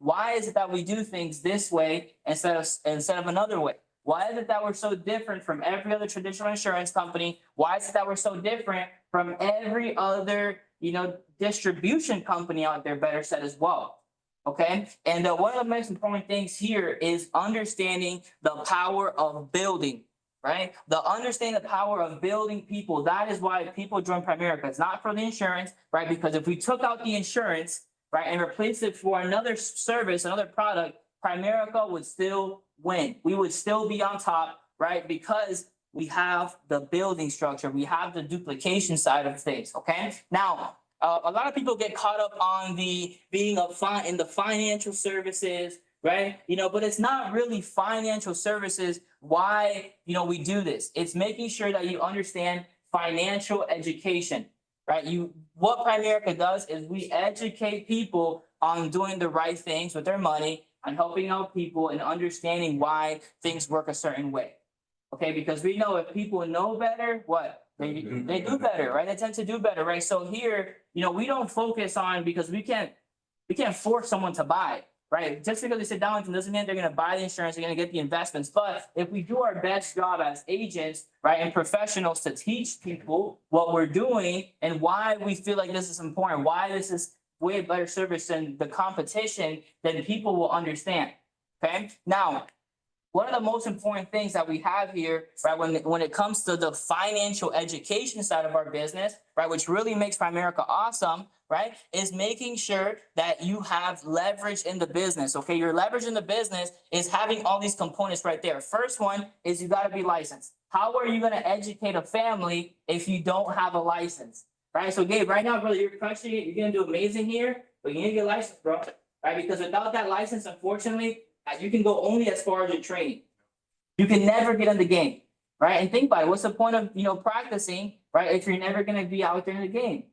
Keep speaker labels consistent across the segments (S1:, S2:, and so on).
S1: Why is it that we do things this way instead of another way? Why is it that we're so different from every other traditional insurance company? Why is it that we're so different from every other, distribution company out there, better said, as well? Okay, and one of the most important things here is understanding the power of building, right? Understanding the power of building people. That is why people join Primerica. It's not for the insurance, right? Because if we took out the insurance, right, and replaced it for another service, another product, Primerica would still win. We would still be on top, right? Because we have the building structure, we have the duplication side of things. Okay, now a lot of people get caught up on the being in the financial services, right? But it's not really financial services. Why, we do this? It's making sure that you understand financial education, right? What Primerica does is we educate people on doing the right things with their money and helping out people and understanding why things work a certain way. Okay, because we know if people know better, what? They do better, right? They tend to do better, right? So here, we don't focus on, because we can't force someone to buy, right? Just because they sit down with them doesn't mean they're going to buy the insurance, they're going to get the investments. But if we do our best job as agents, right, and professionals to teach people what we're doing and why we feel like this is important, why this is way better service than the competition, then people will understand. Okay, now, one of the most important things that we have here, right, when it comes to the financial education side of our business, right, which really makes Primerica awesome, right, is making sure that you have leverage in the business. Okay, your leverage in the business is having all these components right there. First one is you got to be licensed. How are you going to educate a family if you don't have a license, right? So Gabe, right now, brother, you're crushing it. You're going to do amazing here, but you need to get licensed, bro, right? Because without that license, unfortunately, you can go only as far as your training. You can never get in the game, right? And think about it. What's the point of practicing, right, if you're never going to be out there in the game?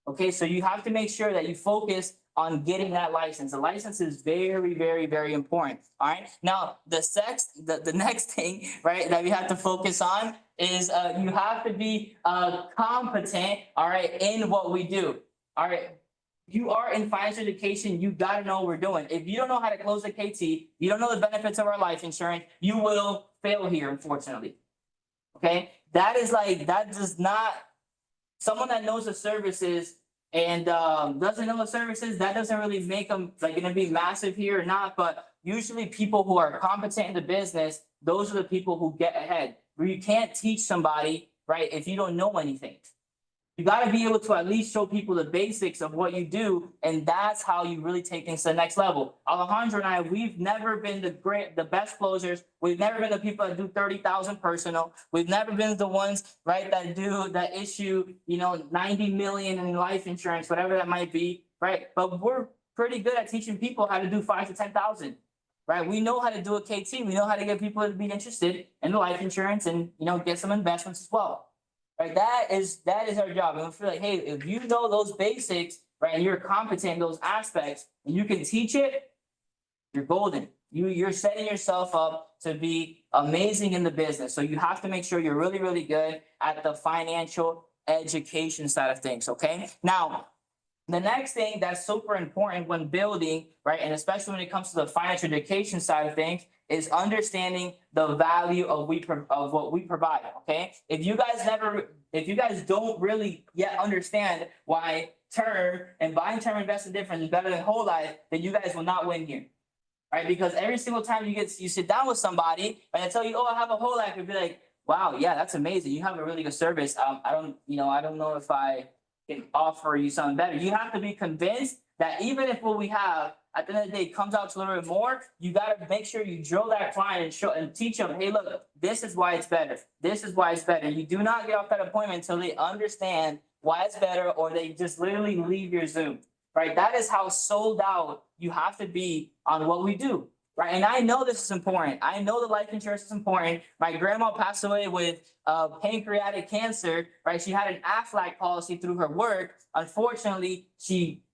S1: Okay, so you have to make sure that you focus on getting that license. The license is very, very, very important. All right. Now, the next thing, right, that we have to focus on is you have to be competent, all right, in what we do. All right. You are in financial education, you got to know what we're doing. If you don't know how to close a KT, you don't know the benefits of our life insurance, you will fail here, unfortunately. Okay, that does not, someone that knows the services and doesn't know the services, that doesn't really make them going to be massive here or not. But usually people who are competent in the business, those are the people who get ahead. Where you can't teach somebody, right, if you don't know anything. You got to be able to at least show people the basics of what you do, and that's how you really take things to the next level. Alejandro and I, we've never been the best closers. We've never been the people that do 30,000 personal. We've never been the ones, right, that issue, 90 million in life insurance, whatever that might be, right? But we're pretty good at teaching people how to do 5 to 10,000. Right, we know how to do a KT. We know how to get people to be interested in the life insurance and get some investments as well. Right, that is our job. And we feel like, hey, if you know those basics, right, and you're competent in those aspects, and you can teach it, you're golden. You're setting yourself up to be amazing in the business. So you have to make sure you're really, really good at the financial education side of things. Okay. Now, the next thing that's super important when building, right, and especially when it comes to the financial education side of things, is understanding the value of what we provide. Okay, if you guys don't really yet understand why term and buying term investment difference is better than whole life, then you guys will not win here. Right, because every single time you sit down with somebody and they tell you, oh, I have a whole life, you'll be like, wow, yeah, that's amazing. You have a really good service. I don't know if I can offer you something better. You have to be convinced that even if what we have at the end of the day comes out to a little bit more, you got to make sure you drill that client and teach them, hey, look, this is why it's better. This is why it's better. You do not get off that appointment until they understand why it's better, or they just literally leave your Zoom, right? That is how sold out you have to be on what we do, right? And I know this is important. I know the life insurance is important. My grandma passed away with pancreatic cancer, right? She had an Aflac policy through her work. Unfortunately, she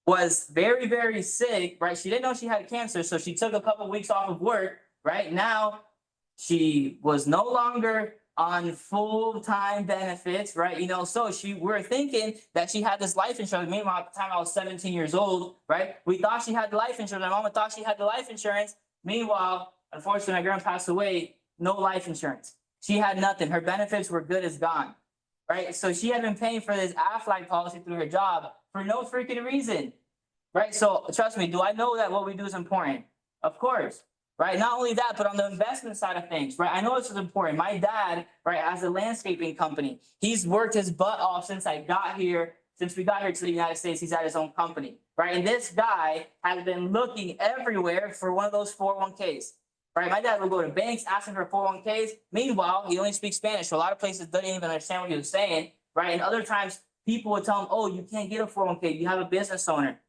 S1: was very, very sick, right? She didn't know she had cancer, so she took a couple of weeks off of work, right? Now, she was no longer on full-time benefits, right? You know, so we're thinking that she had this life insurance. Meanwhile, at the time I was 17 years old, right? We thought she had the life insurance. My mama thought she had the life insurance. Meanwhile, unfortunately, my grandma passed away. No life insurance. She had nothing. Her benefits were good as gone, right? So she had been paying for this Aflac policy through her job for no freaking reason, right? So trust me, do I know that what we do is important? Of course. Right, not only that, but on the investment side of things, right? I know this is important. My dad, right, has a landscaping company. He's worked his butt off since we got here to the United States. He's at his own company, right? And this guy has been looking everywhere for one of those 401ks, right? My dad would go to banks asking for 401ks. Meanwhile, he only speaks Spanish, so a lot of places didn't even understand what he was saying, right? And other times, people would tell him, "Oh, you can't get a 401k. You have a business owner."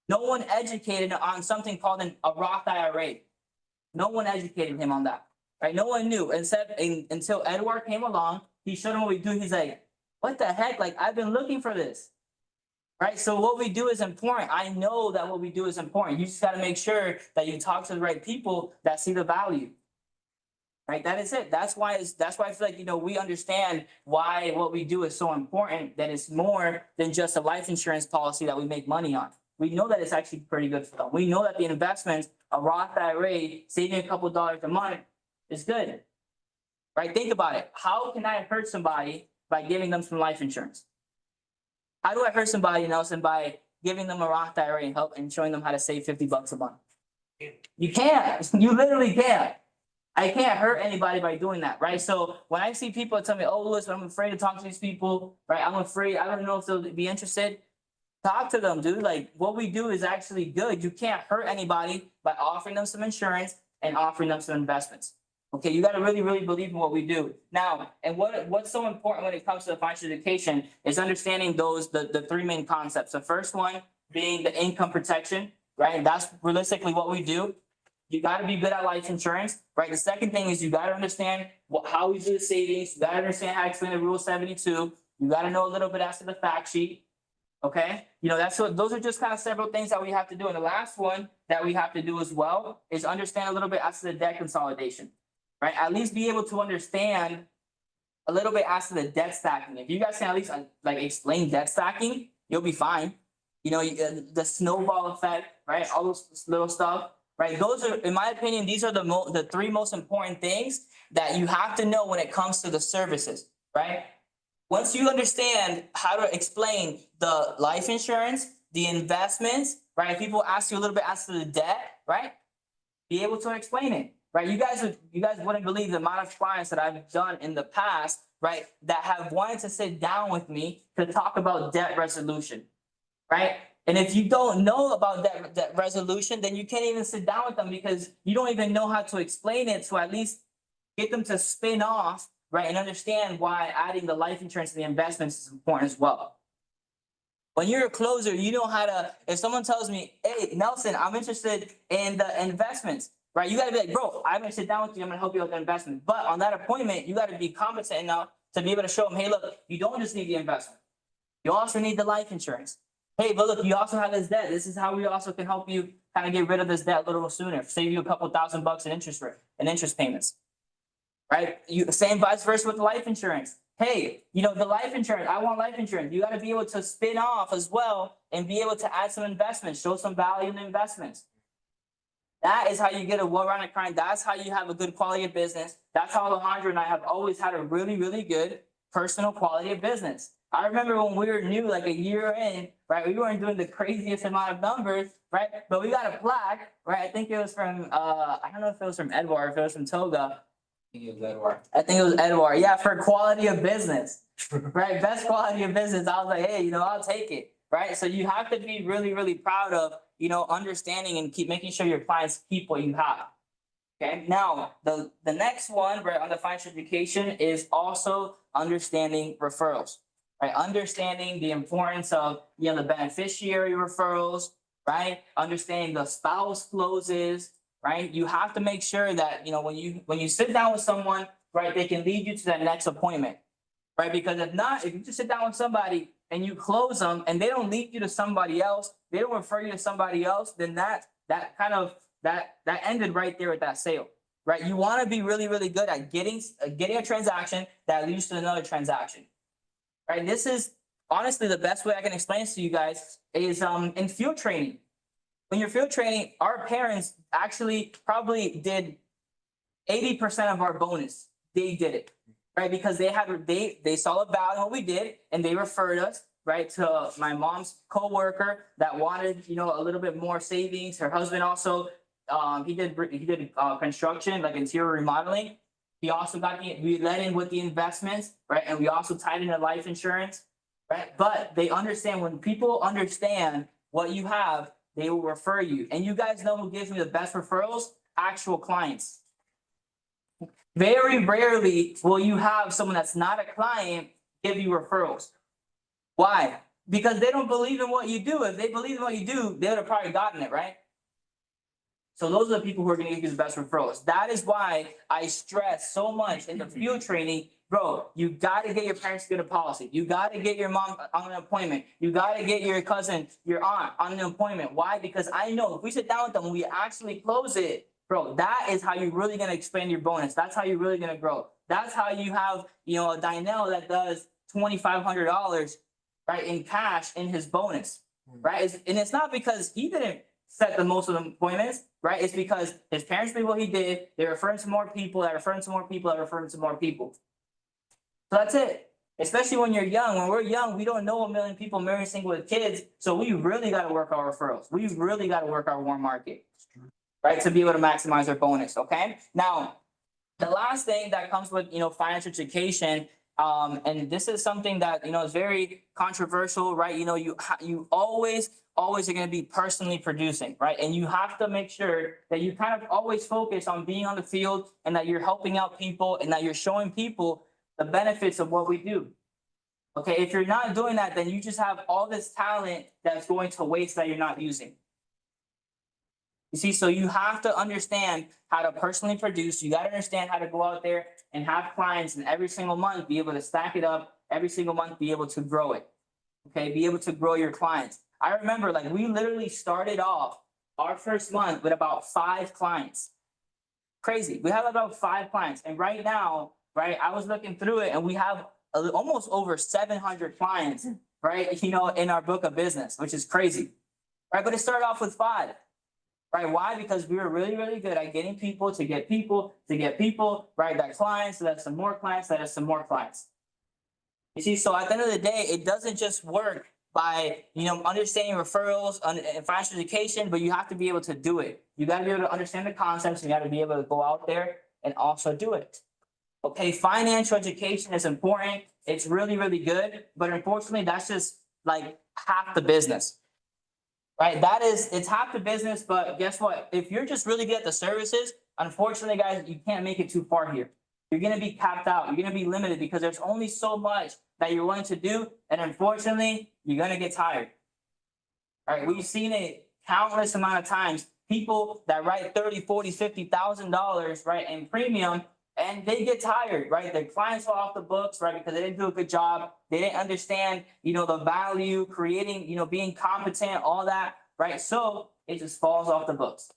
S1: No one educated on something called a Roth IRA. No one educated him on that, right? No one knew, until Edward came along. He showed him what we do. He's like, "What the heck? Like, I've been looking for this," right? So what we do is important. I know that what we do is important. You just got to make sure that you talk to the right people that see the value, right? That is it. That's why I feel like, you know, we understand why what we do is so important, that it's more than just a life insurance policy that we make money on. We know that it's actually pretty good for them. We know that the investments, a Roth IRA, saving a couple dollars a month is good, right? Think about it. How can I hurt somebody by giving them some life insurance? How do I hurt somebody, Nelson, by giving them a Roth IRA and showing them how to save $50 a month? You can't. You literally can't. I can't hurt anybody by doing that, right? So when I see people tell me, "Oh, Louis, I'm afraid to talk to these people," right? I'm afraid. I don't know if they'll be interested. Talk to them, dude. Like, what we do is actually good. You can't hurt anybody by offering them some insurance and offering them some investments. Okay, you got to really, really believe in what we do. Now, and what's so important when it comes to financial education is understanding the three main concepts. The first one being the income protection, right? And that's realistically what we do. You got to be good at life insurance, right? The second thing is you got to understand how we do the savings. You got to understand how to explain the Rule 72. You got to know a little bit as to the fact sheet. Okay, you know, those are just kind of several things that we have to do. And the last one that we have to do as well is understand a little bit as to the debt consolidation, right? At least be able to understand a little bit as to the debt stacking. If you guys can at least like explain debt stacking, you'll be fine. You know, the snowball effect, right? All those little stuff, right? Those are, in my opinion, these are the three most important things that you have to know when it comes to the services, right? Once you understand how to explain the life insurance, the investments, right? People ask you a little bit as to the debt, right? Be able to explain it, right? You guys wouldn't believe the amount of clients that I've done in the past, right? That have wanted to sit down with me to talk about debt resolution, right? And if you don't know about debt resolution, then you can't even sit down with them because you don't even know how to explain it to at least get them to spin off, right, and understand why adding the life insurance to the investments is important as well. When you're a closer, you know how to, if someone tells me, "Hey, Nelson, I'm interested in the investments," right? You got to be like, "Bro, I'm going to sit down with you. I'm going to help you with the investment." But on that appointment, you got to be competent enough to be able to show them, "Hey, look, you don't just need the investment. You also need the life insurance. Hey, but look, you also have this debt. This is how we also can help you kind of get rid of this debt a little sooner, save you a couple $1,000 in interest payments." Right? Same vice versa with the life insurance. Hey, you know, the life insurance, I want life insurance. You got to be able to spin off as well and be able to add some investments, show some value in the investments. That is how you get a well-rounded client. That's how you have a good quality of business. That's how Alejandro and I have always had a really, really good personal quality of business. I remember when we were new, like a year in, right? We weren't doing the craziest amount of numbers, right? But we got a plaque, right? I think it was from, I don't know if it was from Edward or if it was from Toga. I think it was Edward. Yeah, for quality of business, right? Best quality of business. I was like, "Hey, you know, I'll take it," right? So you have to be really, really proud of, you know, understanding and keep making sure your clients keep what you have. Okay. Now, the next one, right, on the financial education is also understanding referrals, right? Understanding the importance of, you know, the beneficiary referrals, right? Understanding the spouse closes. Right? You have to make sure that, you know, when you sit down with someone, right, they can lead you to that next appointment, right? Because if not, if you just sit down with somebody and you close them and they don't lead you to somebody else, they don't refer you to somebody else, then that ended right there with that sale, right? You want to be really, really good at getting a transaction that leads to another transaction, right? This is honestly the best way I can explain this to you guys is in field training. When you're field training, our parents actually probably did 80% of our bonus. They did it, right? Because they saw the value in what we did and they referred us, right, to my mom's coworker that wanted, a little bit more savings. Her husband also, he did construction, like interior remodeling. He also we let in with the investments, right? And we also tied into life insurance, right? But they understand, when people understand what you have, they will refer you. And you guys know who gives me the best referrals? Actual clients. Very rarely will you have someone that's not a client give you referrals. Why? Because they don't believe in what you do. If they believe in what you do, they would have probably gotten it, right? So those are the people who are going to give you the best referrals. That is why I stress so much in the field training, bro, you got to get your parents to get a policy. You got to get your mom on an appointment. You got to get your cousin, your aunt on an appointment. Why? Because I know if we sit down with them, we actually close it, bro, that is how you're really going to expand your bonus. That's how you're really going to grow. That's how you have, a Dynel that does $2,500, right, in cash in his bonus, right? And it's not because he didn't set the most of the appointments, right? It's because his parents did what he did. They're referring to more people, they're referring to more people, they're referring to more people. So that's it. Especially when you're young. When we're young, we don't know a million people marrying single with kids. So we really got to work our referrals. We really got to work our warm market, right? To be able to maximize our bonus, okay? Now, the last thing that comes with, financial education, and this is something that, is very controversial, right? You always are going to be personally producing, right? And you have to make sure that you kind of always focus on being on the field and that you're helping out people and that you're showing people the benefits of what we do. Okay, if you're not doing that, then you just have all this talent that's going to waste that you're not using. You see, so you have to understand how to personally produce. You got to understand how to go out there and have clients, and every single month be able to stack it up, every single month be able to grow it. Okay, be able to grow your clients. I remember, like, we literally started off our first month with about 5 clients. Crazy. We have about 5 clients. And right now, right, I was looking through it and we have almost over 700 clients, right, in our book of business, which is crazy. Right, but it started off with 5. Right? Why? Because we were really, really good at getting people to get people to get people, right? That clients, so that's some more clients, that is some more clients. You see, so at the end of the day, it doesn't just work by, understanding referrals and financial education, but you have to be able to do it. You got to be able to understand the concepts, and you got to be able to go out there and also do it. Okay, financial education is important. It's really, really good, but unfortunately, that's just like half the business. Right, it's half the business, but guess what? If you're just really good at the services, unfortunately, guys, you can't make it too far here. You're going to be capped out. You're going to be limited because there's only so much that you're willing to do. And unfortunately, you're going to get tired. All right, we've seen it countless amount of times. People that write $30,000, $40,000, $50,000, right, in premium, and they get tired, right? Their clients fall off the books, right? Because they didn't do a good job. They didn't understand, the value, creating, being competent, all that, right? So it just falls off the books.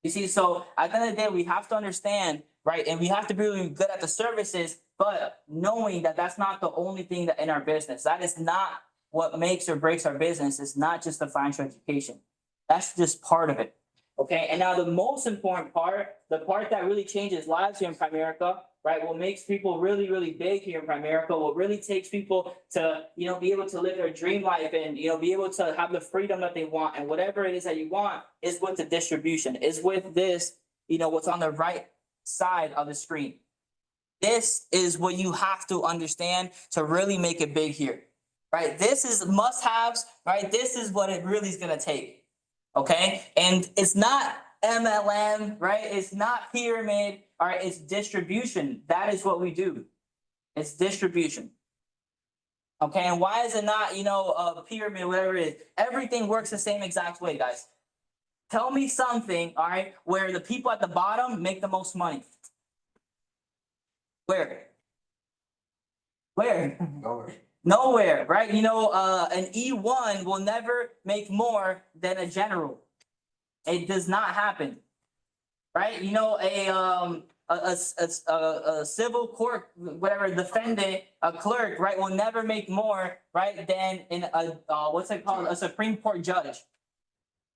S1: You see, so at the end of the day, we have to understand, right? And we have to be really good at the services, but knowing that that's not the only thing that in our business. That is not what makes or breaks our business. It's not just the financial education. That's just part of it. Okay, and now the most important part, the part that really changes lives here in Primerica, right? What makes people really, really big here in Primerica, what really takes people to, be able to live their dream life and, be able to have the freedom that they want and whatever it is that you want is with the distribution, is with this, what's on the right side of the screen. This is what you have to understand to really make it big here, right? This is must-haves, right? This is what it really is going to take. Okay, and it's not MLM, right? It's not pyramid, all right? It's distribution. That is what we do. It's distribution. Okay, and why is it not, a pyramid, whatever it is? Everything works the same exact way, guys. Tell me something, all right, where the people at the bottom make the most money. Where? Nowhere. Nowhere, right? An E1 will never make more than a general. It does not happen. right? You know, a civil court, whatever defendant, a clerk, right, will never make more, right, than in a what's it called, a Supreme Court judge.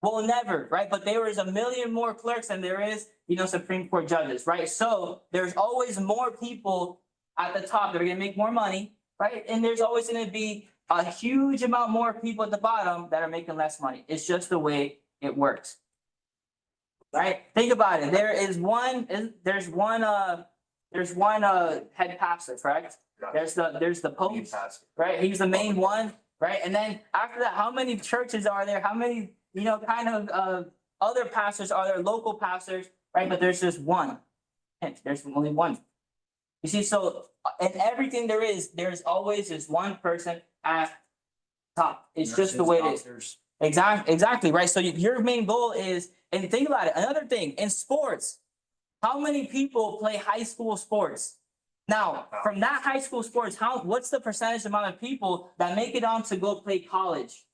S1: Will never, right? But there is a million more clerks than there is, you know, Supreme Court judges, right? So there's always more people at the top that are gonna make more money, right? And there's always gonna be a huge amount more people at the bottom that are making less money. It's just the way it works. Right? Think about it. There's one head pastor, correct? There's the Pope, right? He's the main one, right? And then after that, how many churches are there? How many, you know, kind of other pastors are there, local pastors, right? But there's just one. There's only one. You see, so in everything there's always this one person at top. It's just the way it is. Exactly, right? So your main goal is, and think about it, another thing, in sports, how many people play high school sports? Now, from that high school sports, what's the percentage amount of people that make it on to go play college?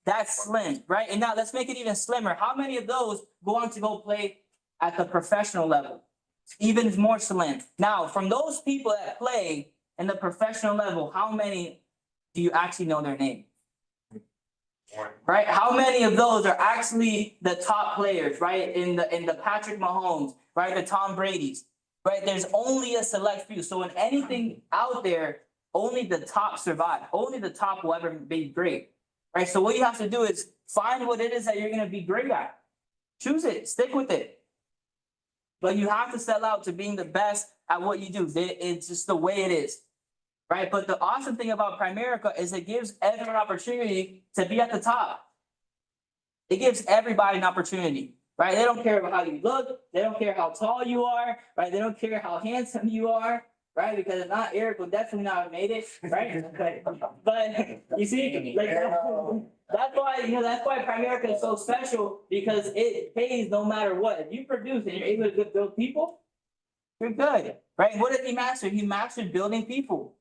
S1: That's slim, right? And now let's make it even slimmer. How many of those go on to go play at the professional level? Even more slim. Now, from those people that play in the professional level, how many do you actually know their name? Right? How many of those are actually the top players, right? In the Patrick Mahomes, right? The Tom Brady's, right? There's only a select few. So in anything out there, only the top survive. Only the top will ever be great, right? So what you have to do is find what it is that you're going to be great at. Choose it, stick with it. But you have to sell out to being the best at what you do. It's just the way it is. Right, but the awesome thing about Primerica is it gives everyone an opportunity to be at the top. It gives everybody an opportunity, right? They don't care about how you look. They don't care how tall you are, right? They don't care how handsome you are, right? Because if not, Eric would definitely not have made it, right? but you see, like that's why, you know, that's why Primerica is so special, because it pays no matter what. If you produce and you're able to build people, you're good, right? What did he master? He mastered building people.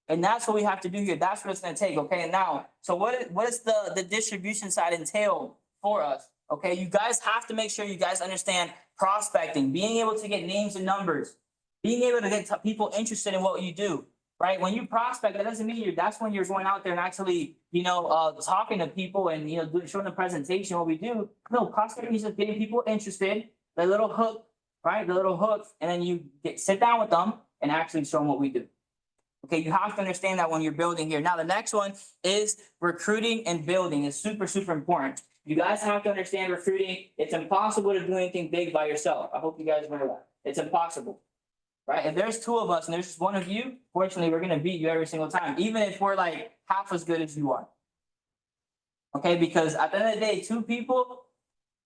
S1: And that's what we have to do here. That's what it's going to take. Okay. And now, so what is the distribution side entail for us? Okay. You guys have to make sure you guys understand prospecting, being able to get names and numbers, being able to get people interested in what you do, right? When you prospect, that doesn't mean that's when you're going out there and actually, you know, talking to people and, you know, showing the presentation, what we do. No, prospecting is just getting people interested, the little hook, right? The little hook. And then you sit down with them and actually show them what we do. Okay, you have to understand that when you're building here. Now, the next one is recruiting and building. It's super, super important. You guys have to understand recruiting. It's impossible to do anything big by yourself. I hope you guys know that. It's impossible, right? If there's two of us and there's just one of you, fortunately, we're going to beat you every single time, even if we're like half as good as you are. Okay, because at the end of the day, two people,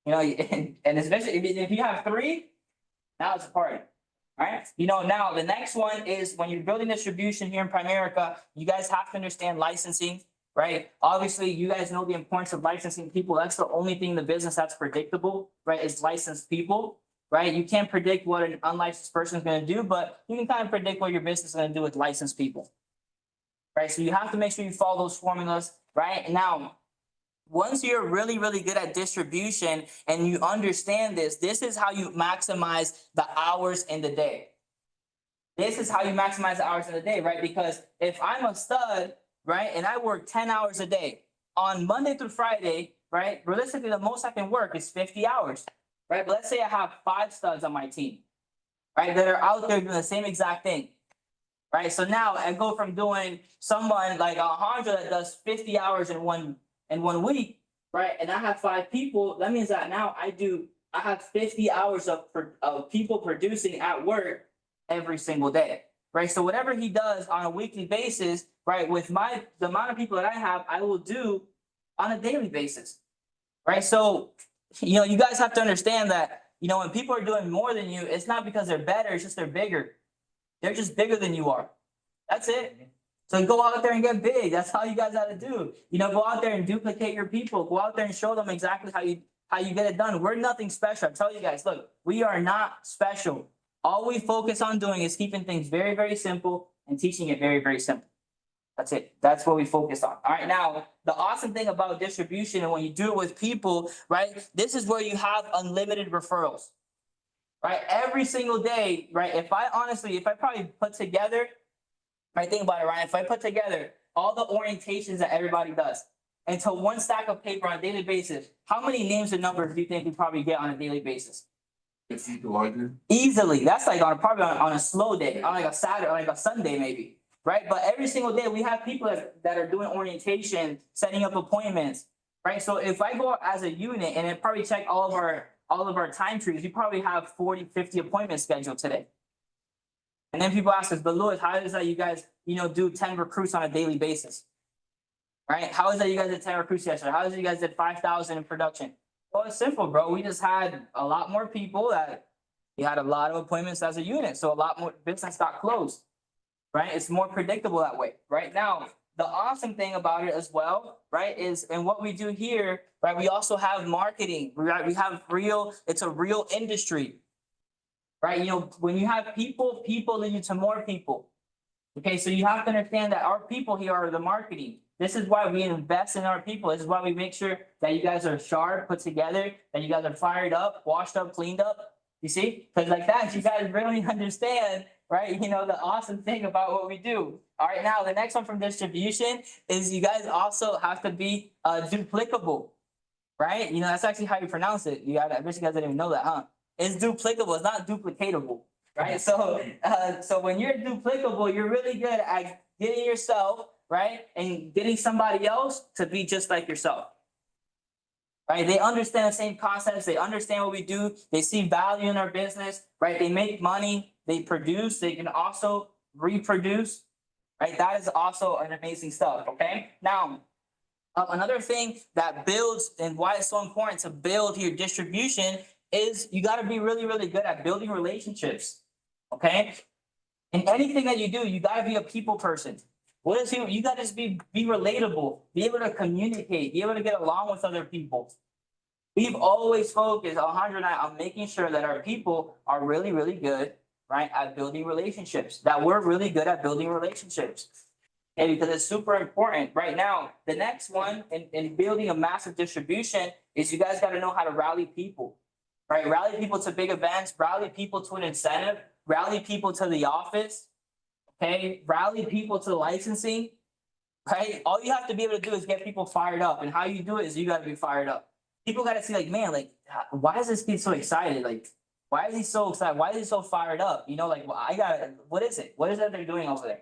S1: you know, and especially if you have three, now it's a party. All right. You know, now the next one is when you're building distribution here in Primerica, you guys have to understand licensing, right? Obviously, you guys know the importance of licensing people. That's the only thing in the business that's predictable, right? Is licensed people, right? You can't predict what an unlicensed person is going to do, but you can kind of predict what your business is going to do with licensed people, right? So you have to make sure you follow those formulas, right? And now, once you're really, really good at distribution and you understand this is how you maximize the hours in the day. This is how you maximize the hours in the day, right? Because if I'm a stud, right, and I work 10 hours a day on Monday through Friday, right, realistically, the most I can work is 50 hours, right? But let's say I have 5 studs on my team, right, that are out there doing the same exact thing, right? So now I go from doing someone like Alejandro that does 50 hours in one week, right? And I have 5 people. That means that now I have 50 hours of people producing at work every single day, right? So whatever he does on a weekly basis, right, with the amount of people that I have, I will do on a daily basis, right? So, you know, you guys have to understand that, you know, when people are doing more than you, it's not because they're better, it's just they're bigger. They're just bigger than you are. That's it. So go out there and get big. That's all you guys got to do. You know, go out there and duplicate your people. Go out there and show them exactly how you get it done. We're nothing special. I tell you guys, look, we are not special. All we focus on doing is keeping things very, very simple and teaching it very, very simple. That's it. That's what we focus on. All right. Now, the awesome thing about distribution and when you do it with people, right, this is where you have unlimited referrals. right? Every single day, right? If I probably put together, right, think about it, Ryan, if I put together all the orientations that everybody does into one stack of paper on a daily basis, how many names and numbers do you think we probably get on a daily basis? Easily. That's like probably on a slow day, on like a Saturday, like a Sunday maybe, right? But every single day we have people that are doing orientation, setting up appointments, right? So if I go as a unit and then probably check all of our time trees, we probably have 40, 50 appointments scheduled today. And then people ask us, but Louis, how is that you guys, do 10 recruits on a daily basis? Right? How is that you guys did 10 recruits yesterday? How is it you guys did 5,000 in production? Well, it's simple, bro. We just had a lot more people we had a lot of appointments as a unit. So a lot more business got closed, right? It's more predictable that way. Right now, the awesome thing about it as well, right, is and what we do here, right, we also have marketing, right? We have it's a real industry, right? When you have people lead you to more people. Okay, so you have to understand that our people here are the marketing. This is why we invest in our people. This is why we make sure that you guys are sharp, put together, that you guys are fired up, washed up, cleaned up. You see? Because like that, you guys really understand, right? The awesome thing about what we do. All right, now the next one from distribution is you guys also have to be duplicable, right? That's actually how you pronounce it. I bet you guys didn't even know that, huh? It's duplicable. It's not duplicatable, right? So when you're duplicable, you're really good at getting yourself, right, and getting somebody else to be just like yourself, right? They understand the same concepts. They understand what we do. They see value in our business, right? They make money. They produce. They can also reproduce, right? That is also an amazing stuff, okay? Now, another thing that builds and why it's so important to build your distribution is you got to be really, really good at building relationships, okay? In anything that you do, you got to be a people person. What is you got to just be relatable, be able to communicate, be able to get along with other people. We've always focused 100 on making sure that our people are really, really good, right, at building relationships, that we're really good at building relationships. And because it's super important right now, the next one in building a massive distribution is you guys got to know how to rally people, right? Rally people to big events, rally people to an incentive, rally people to the office, okay? Rally people to licensing, right? All you have to be able to do is get people fired up. And how you do it is you got to be fired up. People got to see like, man, like, why is this kid so excited? Like, why is he so excited? Why is he so fired up? Like, well, what is it? What is it they're doing over there?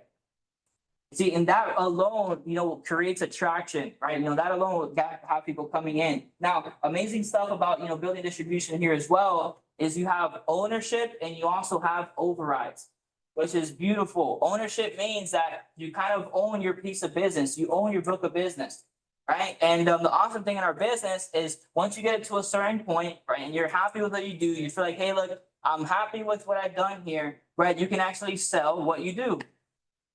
S1: See, and that alone, creates attraction, right? That alone will have people coming in. Now, amazing stuff about, building distribution here as well is you have ownership and you also have overrides, which is beautiful. Ownership means that you kind of own your piece of business. You own your book of business, right? And the awesome thing in our business is once you get it to a certain point, right, and you're happy with what you do, you feel like, hey, look, I'm happy with what I've done here, right? You can actually sell what you do.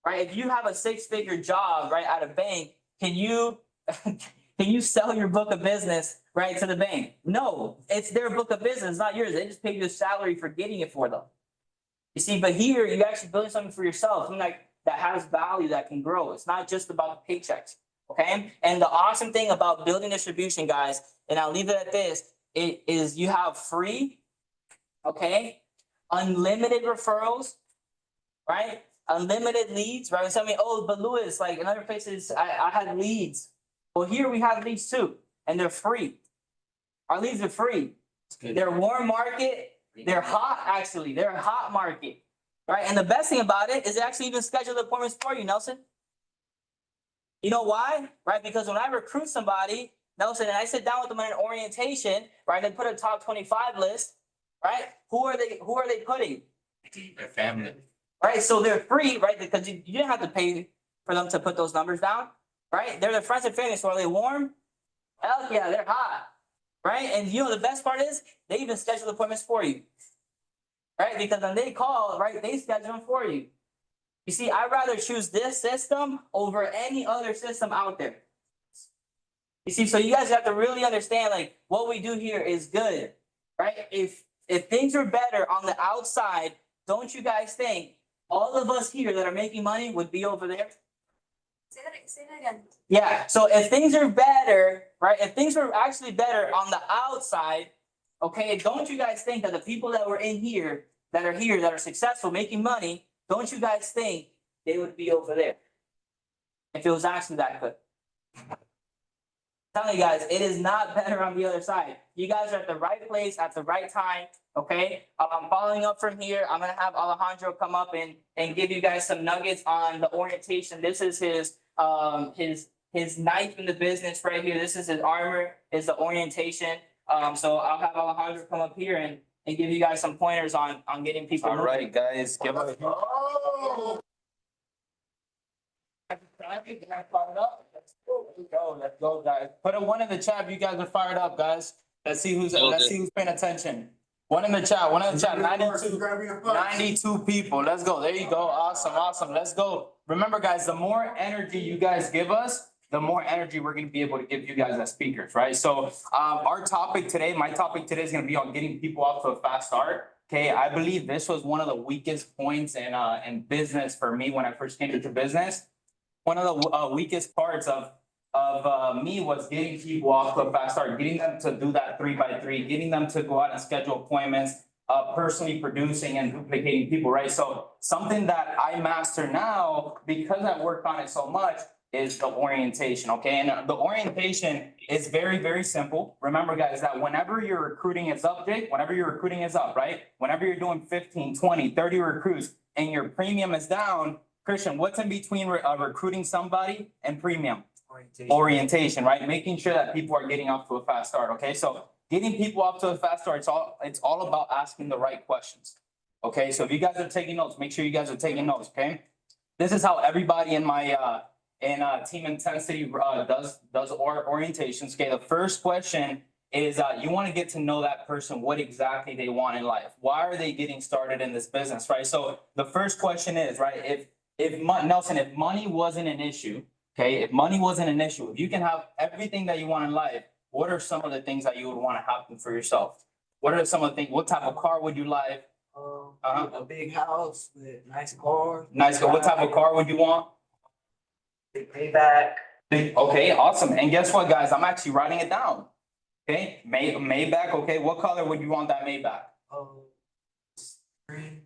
S1: Right, if you have a 6-figure job, right, at a bank, can you sell your book of business, right, to the bank? No, it's their book of business, not yours. They just pay you a salary for getting it for them. You see, but here you're actually building something for yourself, something like that has value that can grow. It's not just about the paychecks, okay? And the awesome thing about building distribution, guys, and I'll leave it at this, it is you have free, okay, unlimited referrals, right? Unlimited leads, right? Tell me, oh, but Louis, like in other places, I had leads. Well, here we have leads too, and they're free. Our leads are free. They're warm market. They're hot, actually. They're a hot market, right? And the best thing about it is they actually even schedule appointments for you, Nelson. You know why? Right? Because when I recruit somebody, Nelson, and I sit down with them in an orientation, right? They put a top 25 list, right? Who are they putting?
S2: Their family.
S1: Right, so they're free, right? Because you didn't have to pay for them to put those numbers down, right? They're their friends and family. So are they warm? Hell yeah, they're hot, right? And the best part is they even schedule appointments for you, right? Because when they call, right, they schedule them for you. You see, I'd rather choose this system over any other system out there. You see, so you guys have to really understand, like, what we do here is good, right? If things are better on the outside, don't you guys think all of us here that are making money would be over there?
S3: Say that again.
S1: Yeah, so if things are better, right? If things were actually better on the outside, Okay, don't you guys think that the people that were in here, that are successful, making money, don't you guys think they would be over there? If it was actually that good. Telling you guys, it is not better on the other side. You guys are at the right place at the right time, okay? Following up from here, I'm gonna have Alejandro come up and give you guys some nuggets on the orientation. This is his knife in the business right here. This is his armor, is the orientation. So I'll have Alejandro come up here and give you guys some pointers on getting people.
S2: All right, guys, give us. Let's go, guys. Put a one in the chat if you guys are fired up, guys. Let's see who's paying attention. One in the chat, 92 people. Let's go. There you go. Awesome. Let's go. Remember, guys, the more energy you guys give us, the more energy we're going to be able to give you guys as speakers, right? So our topic today, my topic today is going to be on getting people off to a fast start. Okay, I believe this was one of the weakest points in business for me when I first came into business. One of the weakest parts of me was getting people off to a fast start, getting them to do that 3x3, getting them to go out and schedule appointments, personally producing and duplicating people, right? So something that I master now, because I've worked on it so much, is the orientation, okay? And the orientation is very, very simple. Remember, guys, that whenever you're recruiting is up, Jake, whenever you're recruiting is up, right? Whenever you're doing 15, 20, 30 recruits and your premium is down, Christian, what's in between recruiting somebody and premium? Orientation, right? Making sure that people are getting off to a fast start, okay? So getting people off to a fast start, it's all about asking the right questions, okay? So if you guys are taking notes, make sure you guys are taking notes, okay? This is how everybody in my team intensity does orientations, okay? The first question is you want to get to know that person, what exactly they want in life. Why are they getting started in this business, right? So the first question is, right, Nelson, if money wasn't an issue, okay, if money wasn't an issue, if you can have everything that you want in life, what are some of the things that you would want to happen for yourself? What are some of the things, what type of car would you like?
S4: A big house with nice car.
S2: Nice car. What type of car would you want?
S4: Big payback.
S2: Okay, awesome. And guess what, guys? I'm actually writing it down. Okay, Maybach. Okay, what color would you want that Maybach?
S4: Green.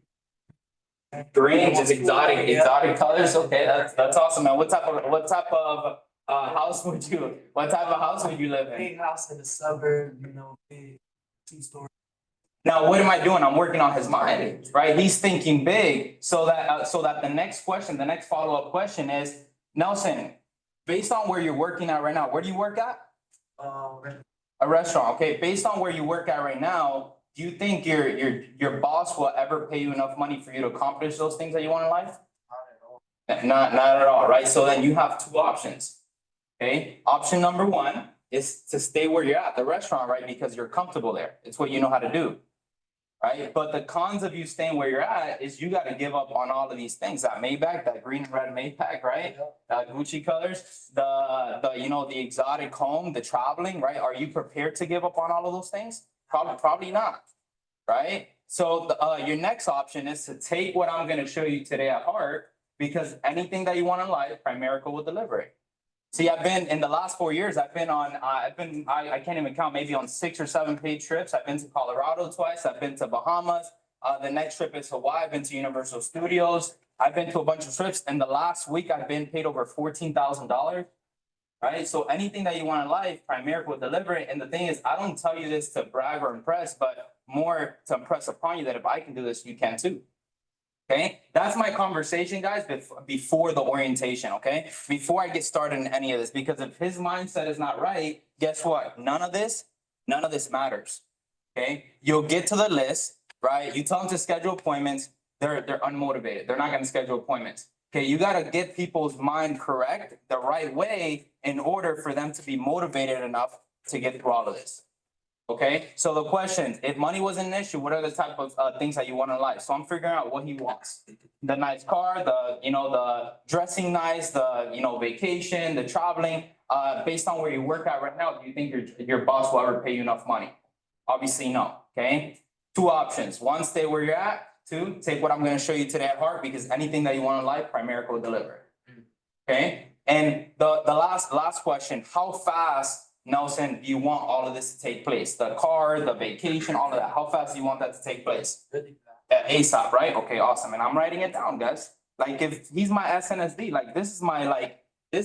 S2: Green, just exotic colors. Okay, that's awesome, man. What type of house would you live in?
S4: Big house in the suburb, big 2-story.
S2: Now, what am I doing? I'm working on his mind, right? He's thinking big, so that the next follow-up question is, Nelson, based on where you're working at right now, where do you work at? A restaurant. Okay, based on where you work at right now, do you think your boss will ever pay you enough money for you to accomplish those things that you want in life? Not at all, right? So then you have two options. Okay, option number one is to stay where you're at, the restaurant, right? Because you're comfortable there. It's what you know how to do, right? But the cons of you staying where you're at is you got to give up on all of these things. That Maybach, that green and red Maybach, right? Gucci colors, the exotic home, the traveling, right? Are you prepared to give up on all of those things? Probably not, right? So your next option is to take what I'm going to show you today at heart, because anything that you want in life, Primerica will deliver it. See, I've been in the last 4 years, I can't even count, maybe on 6 or 7 paid trips. I've been to Colorado twice. I've been to Bahamas. The next trip is Hawaii. I've been to Universal Studios. I've been to a bunch of trips. In the last week, I've been paid over $14,000. Right? So anything that you want in life, Primerica will deliver it. And the thing is, I don't tell you this to brag or impress, but more to impress upon you that if I can do this, you can too. Okay, that's my conversation, guys, before the orientation, okay? Before I get started in any of this, because if his mindset is not right, guess what? None of this matters, okay? You'll get to the list, right? You tell them to schedule appointments, they're unmotivated. They're not gonna schedule appointments. Okay, you gotta get people's mind correct the right way in order for them to be motivated enough to get through all of this. Okay, so the question, if money wasn't an issue, what are the type of things that you want in life? So I'm figuring out what he wants. The nice car, the dressing nice, the vacation, the traveling. Based on where you work at right now, do you think your boss will ever pay you enough money? Obviously no, okay? Two options. One, stay where you're at. Two, take what I'm gonna show you today at heart, because anything that you want in life, Primerica will deliver. Okay, and the last question, how fast Nelson, do you want all of this to take place? The car, the vacation, all of that. How fast do you want that to take place? ASAP, right? Okay, awesome. And I'm writing it down, guys. Like if he's my SNSD, like this is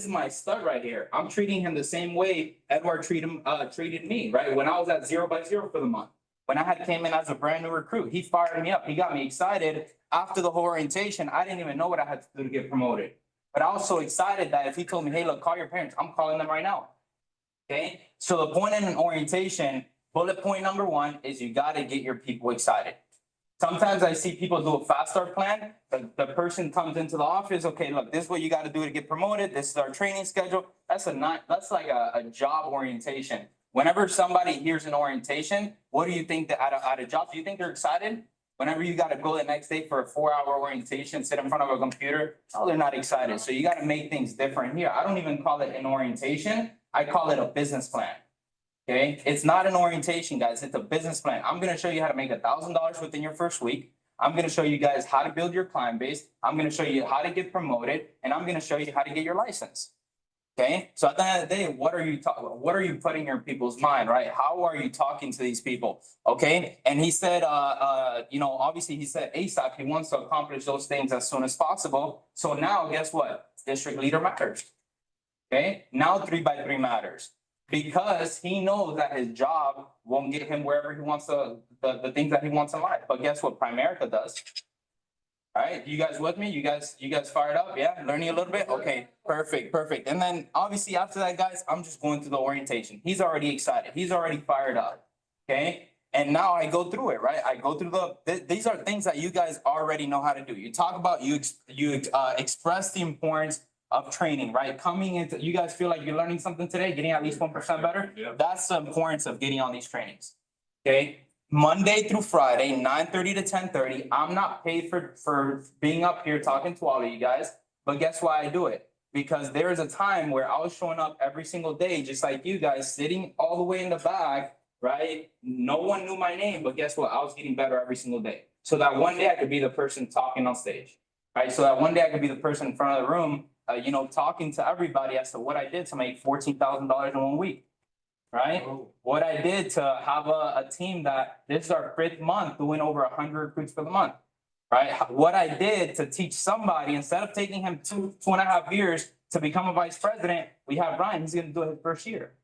S2: my stud right here. I'm treating him the same way Edward treated me, right? When I was at 0 by 0 for the month. When I had came in as a brand new recruit, he fired me up. He got me excited. After the whole orientation, I didn't even know what I had to do to get promoted. But I was so excited that if he told me, hey, look, call your parents, I'm calling them right now. Okay, so the point in an orientation, bullet point number 1 is you gotta get your people excited. Sometimes I see people do a fast start plan. The person comes into the office, okay, look, this is what you gotta do to get promoted. This is our training schedule. That's like a job orientation. Whenever somebody hears an orientation, what do you think that at a job, do you think they're excited? Whenever you gotta go the next day for a 4-hour orientation, sit in front of a computer, no, they're not excited. So you gotta make things different here. I don't even call it an orientation. I call it a business plan. Okay, it's not an orientation, guys. It's a business plan. I'm gonna show you how to make $1,000 within your first week. I'm gonna show you guys how to build your client base. I'm gonna show you how to get promoted, and I'm gonna show you how to get your license. Okay, so at the end of the day, what are you putting in your people's mind, right? How are you talking to these people? Okay, and he said, obviously he said ASAP, he wants to accomplish those things as soon as possible. So now, guess what? District leader matters. Okay, now 3 by 3 matters. Because he knows that his job won't get him wherever he wants the things that he wants in life. But guess what Primerica does? All right, you guys with me? You guys fired up? Yeah, learning a little bit? Okay, perfect. And then obviously after that, guys, I'm just going through the orientation. He's already excited. He's already fired up. Okay. And now I go through it, right? I go through these are things that you guys already know how to do. You talk about, you express the importance of training, right? Coming into, you guys feel like you're learning something today, getting at least 1% better? Yeah. That's the importance of getting on these trainings, okay? Monday through Friday, 9:30 to 10:30. I'm not paid for being up here talking to all of you guys, but guess why I do it? Because there is a time where I was showing up every single day, just like you guys, sitting all the way in the back, right? No one knew my name, but guess what? I was getting better every single day. So that one day I could be the person talking on stage, right? So that one day I could be the person in front of the room, talking to everybody as to what I did to make $14,000 in 1 week, right? Oh. What I did to have a team that this is our 5th month doing over 100 recruits for the month, right? What I did to teach somebody, instead of taking him 2.5 years to become a vice president, we have Ryan, he's gonna do it his first year,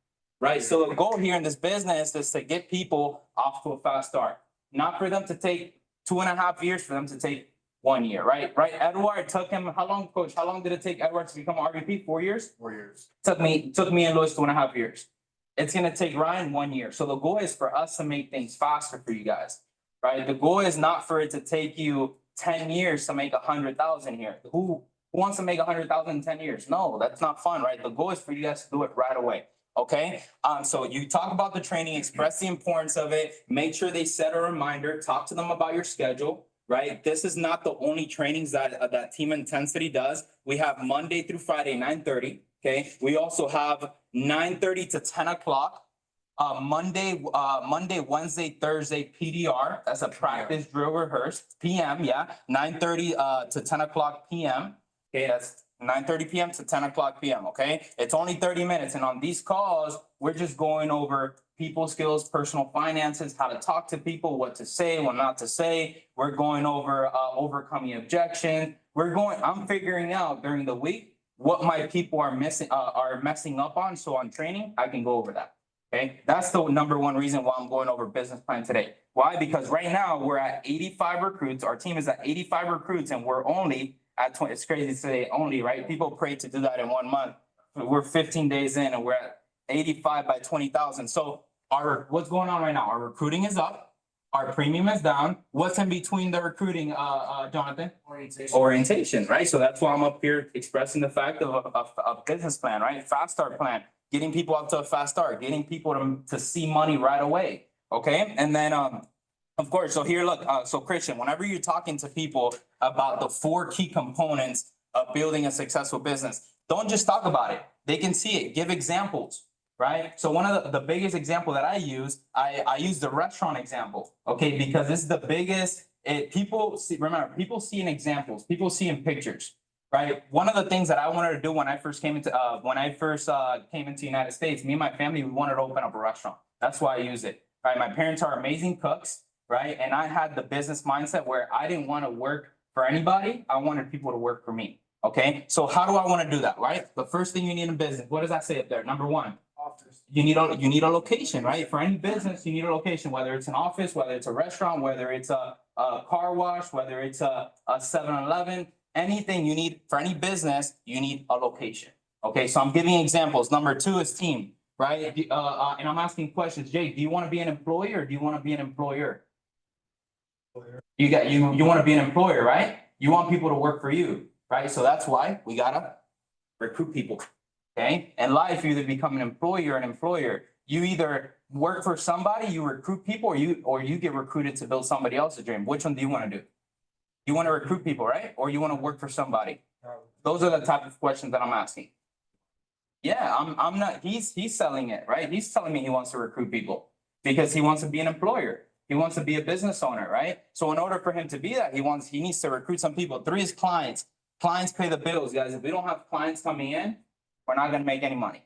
S2: right? So the goal here in this business is to get people off to a fast start, not for them to take 2.5 years, for them to take 1 year, right? Edward took him, how long, coach? How long did it take Edward to become an RVP? 4 years? 4 years. Took me and Louis 2.5 years. It's gonna take Ryan 1 year. So the goal is for us to make things faster for you guys, right? The goal is not for it to take you 10 years to make 100,000 here. Who wants to make 100,000 in 10 years? No, that's not fun, right? The goal is for you guys to do it right away. Okay, so you talk about the training, express the importance of it, make sure they set a reminder, talk to them about your schedule. Right, this is not the only trainings that Team Intensity does. We have Monday through Friday, 9:30. Okay, we also have 9:30 to 10 o'clock. Monday, Wednesday, Thursday, PDR. That's a practice drill rehearse. PM, yeah, 9:30 to 10 o'clock PM. Okay, that's 9:30 PM to 10 o'clock PM. Okay, it's only 30 minutes, and on these calls, we're just going over people skills, personal finances, how to talk to people, what to say, what not to say. We're going over overcoming objection. I'm figuring out during the week what my people are messing up on. So on training, I can go over that. Okay, that's the number one reason why I'm going over business plan today. Why? Because right now we're at 85 recruits. Our team is at 85 recruits, and we're only at 20. It's crazy to say only, right? People pray to do that in 1 month. We're 15 days in, and we're at 85 by 20,000. So what's going on right now? Our recruiting is up. Our premium is down. What's in between the recruiting, Jonathan? Orientation, right? So that's why I'm up here expressing the fact of a business plan, right? Fast start plan, getting people up to a fast start, getting people to see money right away. Okay. And then, of course, so here, look, so Christian, whenever you're talking to people about the 4 key components of building a successful business, don't just talk about it. They can see it. Give examples. Right? So one of the biggest example that I use the restaurant example, okay? Because this is the biggest, people see in examples, people see in pictures, right? One of the things that I wanted to do when I first came into, United States, me and my family, we wanted to open up a restaurant. That's why I use it, right? My parents are amazing cooks, right? And I had the business mindset where I didn't want to work for anybody. I wanted people to work for me. Okay, so how do I want to do that, right? The first thing you need in business, what does that say up there? Number one,
S4: Office.
S2: you need a location, right? For any business, you need a location, whether it's an office, whether it's a restaurant, whether it's a car wash, whether it's a 7-Eleven, anything you need for any business, you need a location. Okay, so I'm giving examples. Number two is team, right? And I'm asking questions. Jake, do you want to be an employee or do you want to be an employer? You want to be an employer, right? You want people to work for you, right? So that's why we gotta recruit people. Okay, in life, you either become an employee or an employer. You either work for somebody, you recruit people, or you get recruited to build somebody else's dream. Which one do you want to do? You want to recruit people, right? Or you want to work for somebody? Those are the type of questions that I'm asking. Yeah, I'm not, he's selling it, right? He's telling me he wants to recruit people because he wants to be an employer. He wants to be a business owner, right? So in order for him to be that, he needs to recruit some people. Three is clients. Clients pay the bills, guys. If we don't have clients coming in, we're not gonna make any money.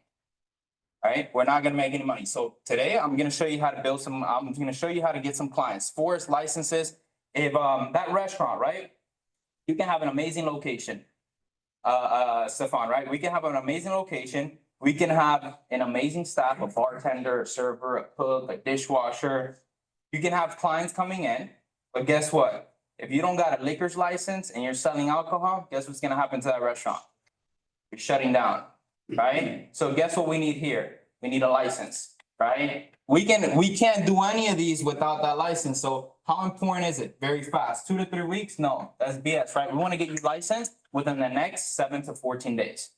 S2: All right, we're not gonna make any money. So today I'm gonna show you how to I'm gonna show you how to get some clients. Forest licenses. If that restaurant, right? You can have an amazing location. Stefan, right? We can have an amazing location. We can have an amazing staff, a bartender, a server, a cook, a dishwasher. You can have clients coming in, but guess what? If you don't got a liquor's license and you're selling alcohol, guess what's gonna happen to that restaurant? You're shutting down, right? So guess what we need here? We need a license, right? We can't do any of these without that license. So how important is it? Very fast. 2 to 3 weeks? No, that's BS, right? We want to get you licensed within the next 7 to 14 days.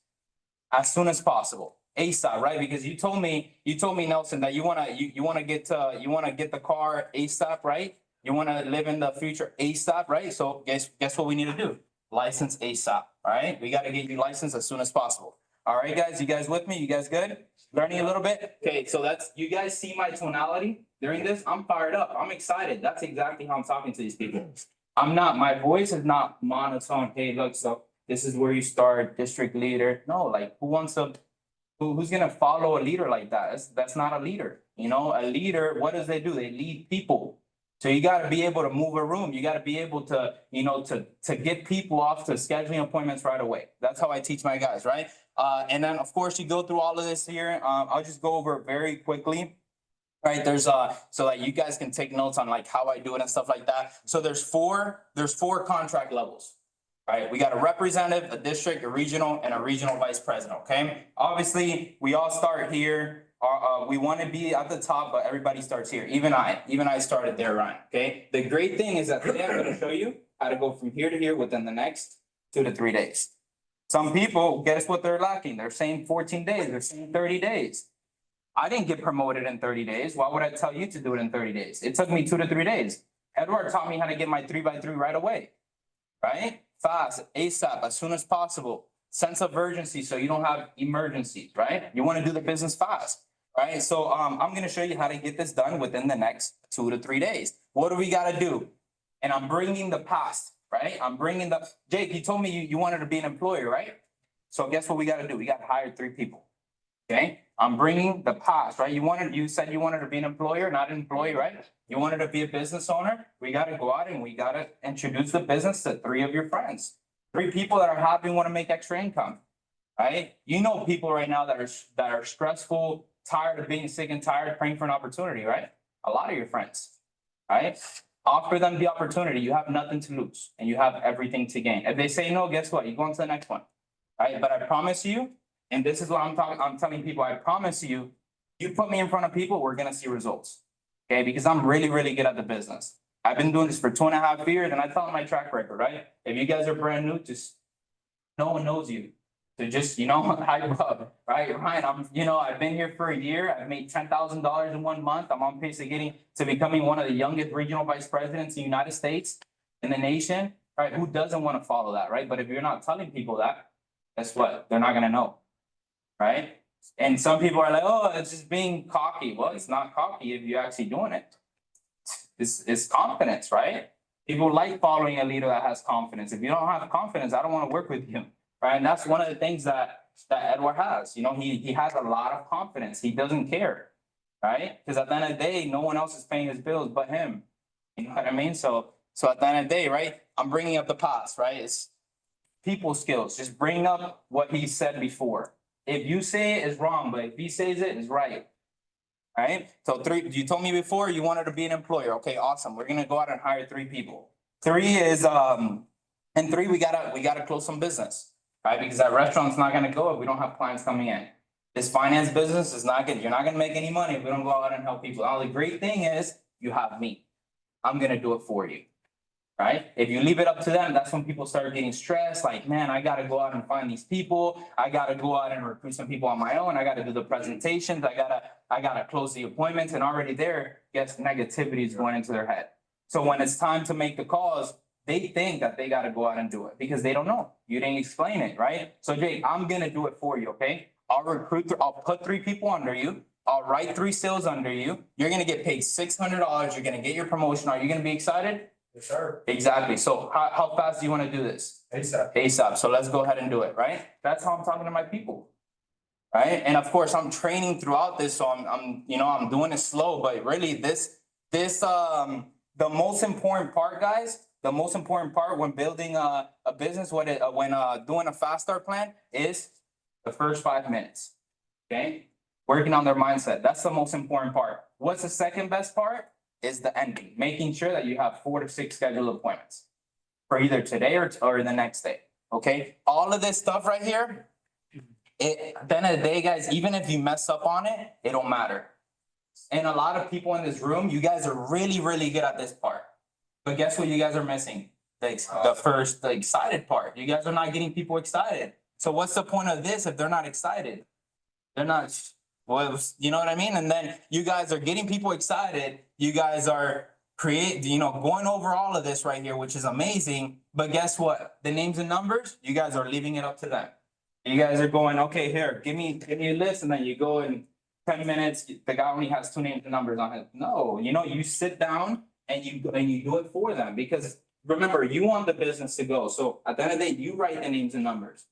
S2: As soon as possible. ASAP, right? Because you told me, Nelson, that you wanna get the car ASAP, right? You wanna live in the future ASAP, right? So guess what we need to do? License ASAP, right? We gotta get you licensed as soon as possible. All right, guys, you guys with me? You guys good? Learning a little bit? Okay, so you guys see my tonality during this? I'm fired up. I'm excited. That's exactly how I'm talking to these people. My voice is not monotone. Hey, look, so this is where you start, district leader. No, like who's gonna follow a leader like that? That's not a leader. You know, a leader, what does they do? They lead people. So you gotta be able to move a room. You gotta be able to, to get people off to scheduling appointments right away. That's how I teach my guys, right? And then of course you go through all of this here. I'll just go over it very quickly. Right, there's so that you guys can take notes on like how I do it and stuff like that. So there's four contract levels. Right, we got a representative, a district, a regional, and a regional vice president, okay? Obviously, we all start here. We want to be at the top, but everybody starts here. Even I started there, Ryan, okay? The great thing is that today I'm gonna show you how to go from here to here within the next 2 to 3 days. Some people, guess what they're lacking? They're saying 14 days, they're saying 30 days. I didn't get promoted in 30 days. Why would I tell you to do it in 30 days? It took me 2 to 3 days. Edward taught me how to get my 3x3 right away, right? Fast, ASAP, as soon as possible. Sense of urgency so you don't have emergencies, right? You want to do the business fast, right? So I'm going to show you how to get this done within the next 2 to 3 days. What do we got to do? And I'm bringing the past, right? Jake, you told me you wanted to be an employer, right? So guess what we got to do? We got to hire 3 people, okay? I'm bringing the past, right? You said you wanted to be an employer, not an employee, right? You wanted to be a business owner. We got to go out and we got to introduce the business to 3 of your friends, 3 people that are happy and want to make extra income, right? You know people right now that are stressful, tired of being sick and tired, praying for an opportunity, right? A lot of your friends, right? Offer them the opportunity. You have nothing to lose and you have everything to gain. If they say no, guess what? You go on to the next one, right? But I promise you, and this is what I'm telling people, I promise you, you put me in front of people, we're gonna see results. Okay, because I'm really, really good at the business. I've been doing this for 2.5 years and I tell them my track record, right? If you guys are brand new, no one knows you. So just, hype up, right? Ryan, I've been here for a year. I've made $10,000 in 1 month. I'm on pace to becoming one of the youngest regional vice presidents in the United States, in the nation, right? Who doesn't want to follow that, right? But if you're not telling people that, guess what? They're not gonna know. Right? And some people are like, oh, it's just being cocky. Well, it's not cocky if you're actually doing it. It's confidence, right? People like following a leader that has confidence. If you don't have confidence, I don't want to work with you. right? And that's one of the things that Edward has, you know, he has a lot of confidence. He doesn't care, right? Because at the end of the day, no one else is paying his bills but him. You know what I mean? So at the end of the day, right, I'm bringing up the past, right? It's people skills, just bring up what he said before. If you say it, it's wrong, but if he says it, it's right. Right? So three, you told me before you wanted to be an employer. Okay, awesome. We're gonna go out and hire 3 people. 3 is, and 3, we gotta close some business, right? Because that restaurant's not gonna go if we don't have clients coming in. This finance business is not good. You're not gonna make any money if we don't go out and help people. Now, the great thing is you have me. I'm gonna do it for you. Right? If you leave it up to them, that's when people start getting stressed, like, man, I gotta go out and find these people. I gotta go out and recruit some people on my own. I gotta do the presentations. I gotta close the appointments, and already there, guess negativity is going into their head. So when it's time to make the calls, they think that they gotta go out and do it because they don't know. You didn't explain it, right? So Jake, I'm gonna do it for you, okay? I'll put 3 people under you. I'll write 3 sales under you. You're gonna get paid $600. You're gonna get your promotion. Are you gonna be excited?
S4: Yes, sir.
S2: Exactly. So how fast do you want to do this?
S4: ASAP.
S2: ASAP. So let's go ahead and do it, right? That's how I'm talking to my people. Right? And of course, I'm training throughout this, so I'm doing it slow, but really the most important part, guys, the most important part when building a business, when doing a fast start plan is the first 5 minutes. Okay? Working on their mindset. That's the most important part. What's the second best part? Is the ending, making sure that you have 4 to 6 scheduled appointments for either today or the next day, okay? All of this stuff right here, at the end of the day, guys, even if you mess up on it, it don't matter. And a lot of people in this room, you guys are really, really good at this part. But guess what you guys are missing? The excited part. You guys are not getting people excited. So what's the point of this if they're not excited? They're not... Well, you know what I mean? And then you guys are getting people excited. You guys are going over all of this right here, which is amazing. But guess what? The names and numbers, you guys are leaving it up to them. You guys are going, okay, here, give me a list. And then you go in 10 minutes, the guy only has 2 names and numbers on it. No, you sit down and you do it for them because remember, you want the business to go. So at the end of the day, you write the names and numbers,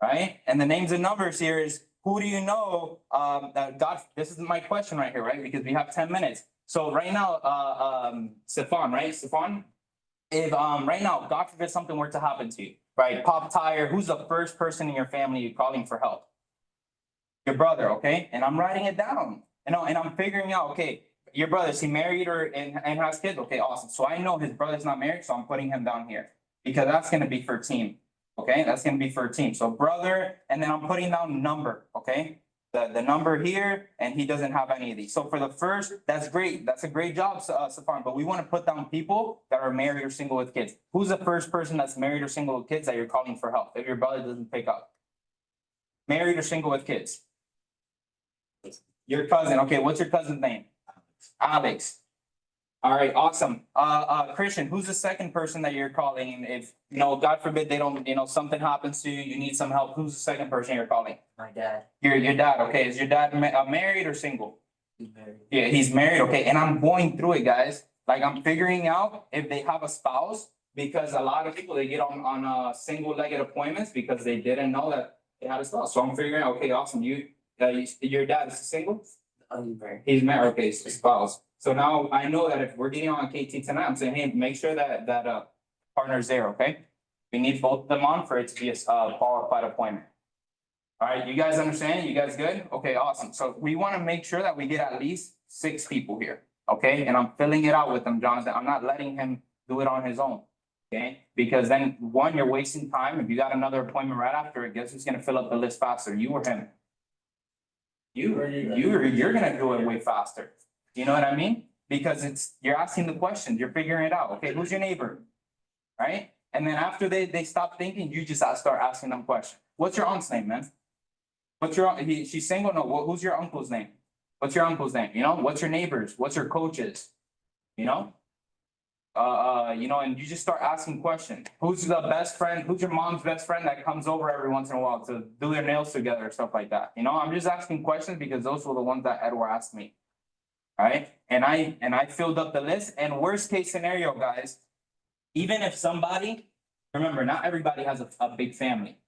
S2: right? And the names and numbers here is, who do you know, this is my question right here, right? Because we have 10 minutes. So right now, Stefan, right? Stefan, if, right now, God forbid something were to happen to you, right? Pop tire, who's the first person in your family you're calling for help? Your brother, okay? And I'm writing it down, and I'm figuring out, okay, your brother, is he married and has kids? Okay, awesome. So I know his brother's not married, so I'm putting him down here because that's gonna be for team. Okay, that's gonna be for a team. So brother, and then I'm putting down number, okay? The number here, and he doesn't have any of these. So for the first, that's great. That's a great job, Stefan. But we want to put down people that are married or single with kids. Who's the first person that's married or single with kids that you're calling for help if your brother doesn't pick up? Married or single with kids? Your cousin. Okay, what's your cousin's name? Alex. All right, awesome. Christian, who's the second person that you're calling? If, God forbid they don't, something happens to you, you need some help, who's the second person you're calling?
S4: My dad.
S2: Your dad, okay. Is your dad married or single?
S4: He's married.
S2: Yeah, he's married, okay. And I'm going through it, guys. Like, I'm figuring out if they have a spouse, because a lot of people, they get on single-legged appointments because they didn't know that they had a spouse. So I'm figuring out, okay, awesome. Your dad is single?
S4: He's married.
S2: He's married, okay, so spouse. So now I know that if we're getting on KT tonight, I'm saying, hey, make sure that partner's there, okay? We need both of them on for it to be a qualified appointment. All right, you guys understand? You guys good? Okay, awesome. So we want to make sure that we get at least 6 people here, okay? And I'm filling it out with them, Jonathan. I'm not letting him do it on his own, okay? Because then, one, you're wasting time. If you got another appointment right after it, guess who's gonna fill up the list faster, you or him? You're gonna do it way faster. You know what I mean? Because you're asking the questions, you're figuring it out. Okay, who's your neighbor? Right? And then after they stop thinking, you just start asking them questions. What's your aunt's name, man? She's single? No, who's your uncle's name? What's your uncle's name? What's your neighbors? What's your coaches? And you just start asking questions. Who's the best friend? Who's your mom's best friend that comes over every once in a while to do their nails together, stuff like that? I'm just asking questions because those were the ones that Edward asked me. Right? And I filled up the list. And worst case scenario, guys, even if somebody, remember, not everybody has a big family.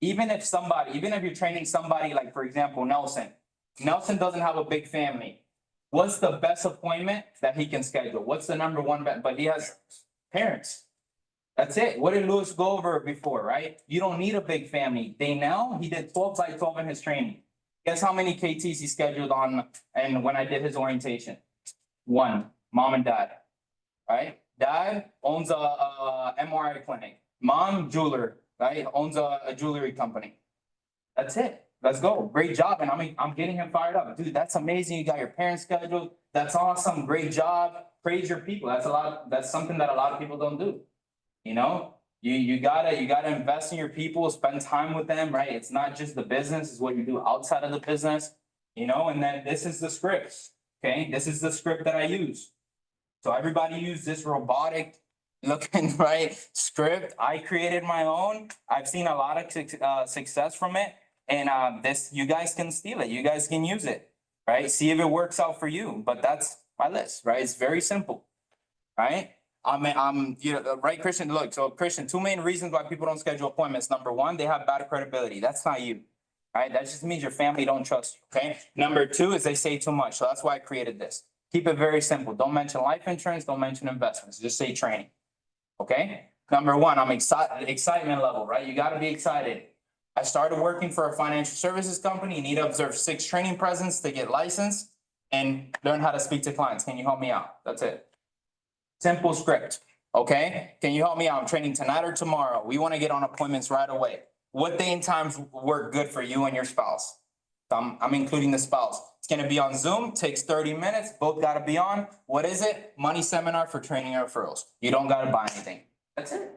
S2: even if you're training somebody like, for example, Nelson doesn't have a big family. What's the best appointment that he can schedule? What's the number one bet? But he has parents. That's it. What did Lewis go over before, right? You don't need a big family. He did 12 by 12 in his training. Guess how many KTs he scheduled on, and when I did his orientation? One, mom and dad, right? Dad owns a MRI clinic. Mom, jeweler, right? Owns a jewelry company. That's it. Let's go. Great job. And I'm getting him fired up. Dude, that's amazing. You got your parents scheduled. That's awesome. Great job. Praise your people. That's something that a lot of people don't do. You know, you gotta invest in your people, spend time with them, right? It's not just the business, it's what you do outside of the business, you know, and then this is the script. Okay, this is the script that I use. So everybody use this robotic looking, right, script. I created my own. I've seen a lot of success from it. And you guys can steal it. You guys can use it, right? See if it works out for you. But that's my list, right? It's very simple, right? Right, Christian, look, so Christian, two main reasons why people don't schedule appointments. Number one, they have bad credibility. That's not you, right? That just means your family don't trust you, okay? Number two is they say too much. So that's why I created this. Keep it very simple. Don't mention life insurance. Don't mention investments. Just say training, okay? Number one, I'm excited, excitement level, right? You gotta be excited. I started working for a financial services company. You need to observe 6 training presents to get licensed and learn how to speak to clients. Can you help me out? That's it. Simple script, okay? Can you help me out? I'm training tonight or tomorrow. We want to get on appointments right away. What day and times work good for you and your spouse? I'm including the spouse. It's gonna be on Zoom, takes 30 minutes, both gotta be on. What is it? Money seminar for training and referrals. You don't gotta buy anything. That's it.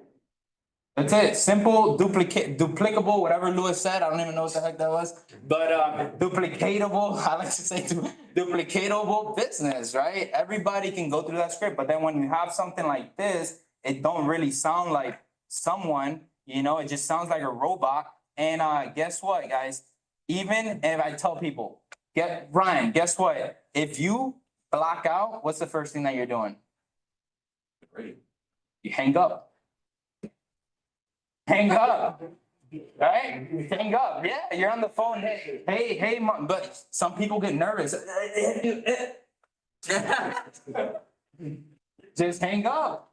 S2: That's it. Simple, duplicable, whatever Lewis said. I don't even know what the heck that was. But duplicatable, I like to say duplicatable business, right? Everybody can go through that script. But then when you have something like this, it don't really sound like someone, you know, it just sounds like a robot. And guess what, guys? Even if I tell people, Brian, guess what? If you block out, what's the first thing that you're doing? You hang up. Hang up, right? Hang up. Yeah, you're on the phone. Hey, mom. But some people get nervous. Just hang up.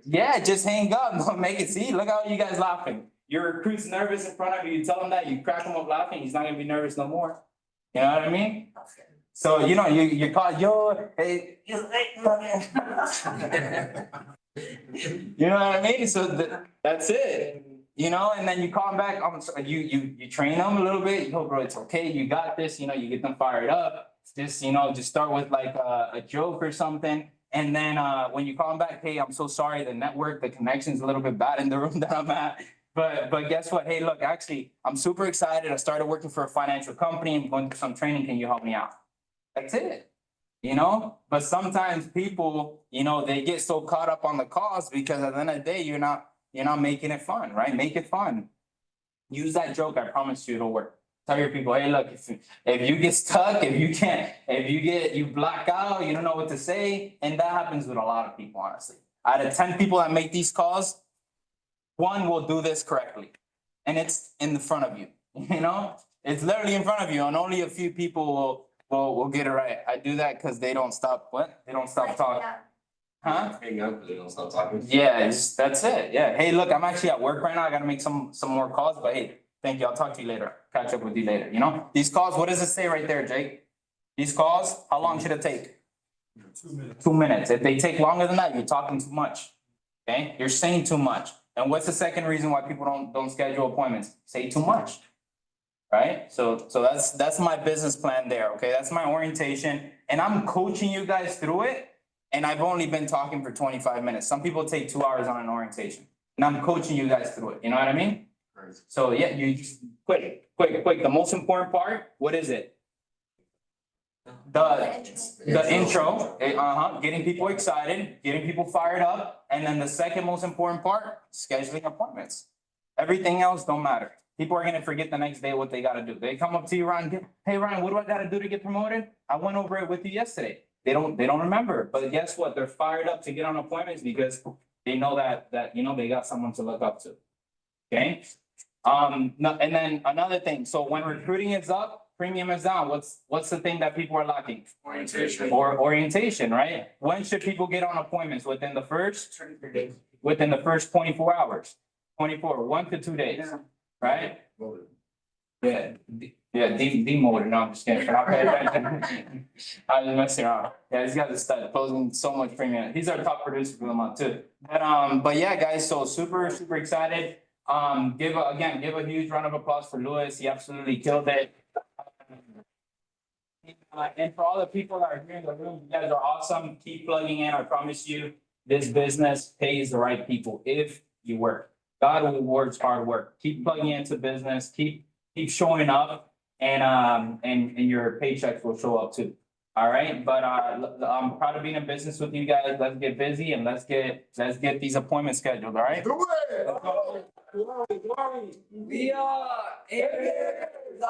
S2: Yeah, just hang up. Don't make it. See, look how you guys laughing. Your recruit's nervous in front of you. You tell him that, you crack him up laughing. He's not gonna be nervous no more. You know what I mean? So you know you call hey. You know what I mean? So that's it. You know, and then you call them back. You train them a little bit. You go, bro, it's okay. You got this. You know, you get them fired up. Just start with like a joke or something. And then when you call them back, hey, I'm so sorry. The connection's a little bit bad in the room that I'm at. But guess what? Hey, look, actually, I'm super excited. I started working for a financial company. I'm going through some training. Can you help me out? That's it. You know, but sometimes people, you know, they get so caught up on the cause because at the end of the day, you're not making it fun, right? Make it fun. Use that joke. I promise you it'll work. Tell your people, hey, look, if you get stuck, you black out, you don't know what to say. And that happens with a lot of people, honestly. Out of 10 people that make these calls, 1 will do this correctly. And it's in the front of you, you know? It's literally in front of you, and only a few people we'll get it right. I do that because they don't stop. What? They don't stop talking. Huh?
S5: Hang up, they don't stop talking.
S2: Yeah, that's it. Yeah. Hey, look, I'm actually at work right now. I gotta make some more calls, but hey, thank you. I'll talk to you later. Catch up with you later. You know, these calls, what does it say right there, Jake? These calls, how long should it take?
S5: 2 minutes.
S2: 2 minutes. If they take longer than that, you're talking too much. Okay? You're saying too much. And what's the second reason why people don't schedule appointments? Say too much. Right? So that's my business plan there. Okay, that's my orientation, and I'm coaching you guys through it. And I've only been talking for 25 minutes. Some people take 2 hours on an orientation, and I'm coaching you guys through it. You know what I mean?
S5: Right.
S2: So yeah, you just quick. The most important part, what is it? The intro. Getting people excited, getting people fired up, and then the second most important part, scheduling appointments. Everything else don't matter. People are gonna forget the next day what they gotta do. They come up to you, Ryan, hey Ryan, what do I gotta do to get promoted? I went over it with you yesterday. They don't remember, but guess what? They're fired up to get on appointments because they know that you know they got someone to look up to. Okay? No, and then another thing, so when recruiting is up, premium is down, what's the thing that people are lacking?
S5: Orientation.
S2: Or orientation, right? When should people get on appointments? Within the first 24 hours? 24, 1 to 2 days, right? Yeah, demoted, no, I'm just kidding. I was messing around. Yeah, these guys are stud, closing so much premium. He's our top producer for the month too. But yeah, guys, so super excited. Give a huge round of applause for Louis. He absolutely killed it. And for all the people that are here in the room, you guys are awesome. Keep plugging in. I promise you, this business pays the right people if you work. God rewards hard work. Keep plugging into business. Keep showing up, and your paychecks will show up too. All right, but I'm proud of being in business with you guys. Let's get busy and let's get these appointments scheduled. All right.
S4: Do it.
S2: Let's go.
S4: We are Aviators.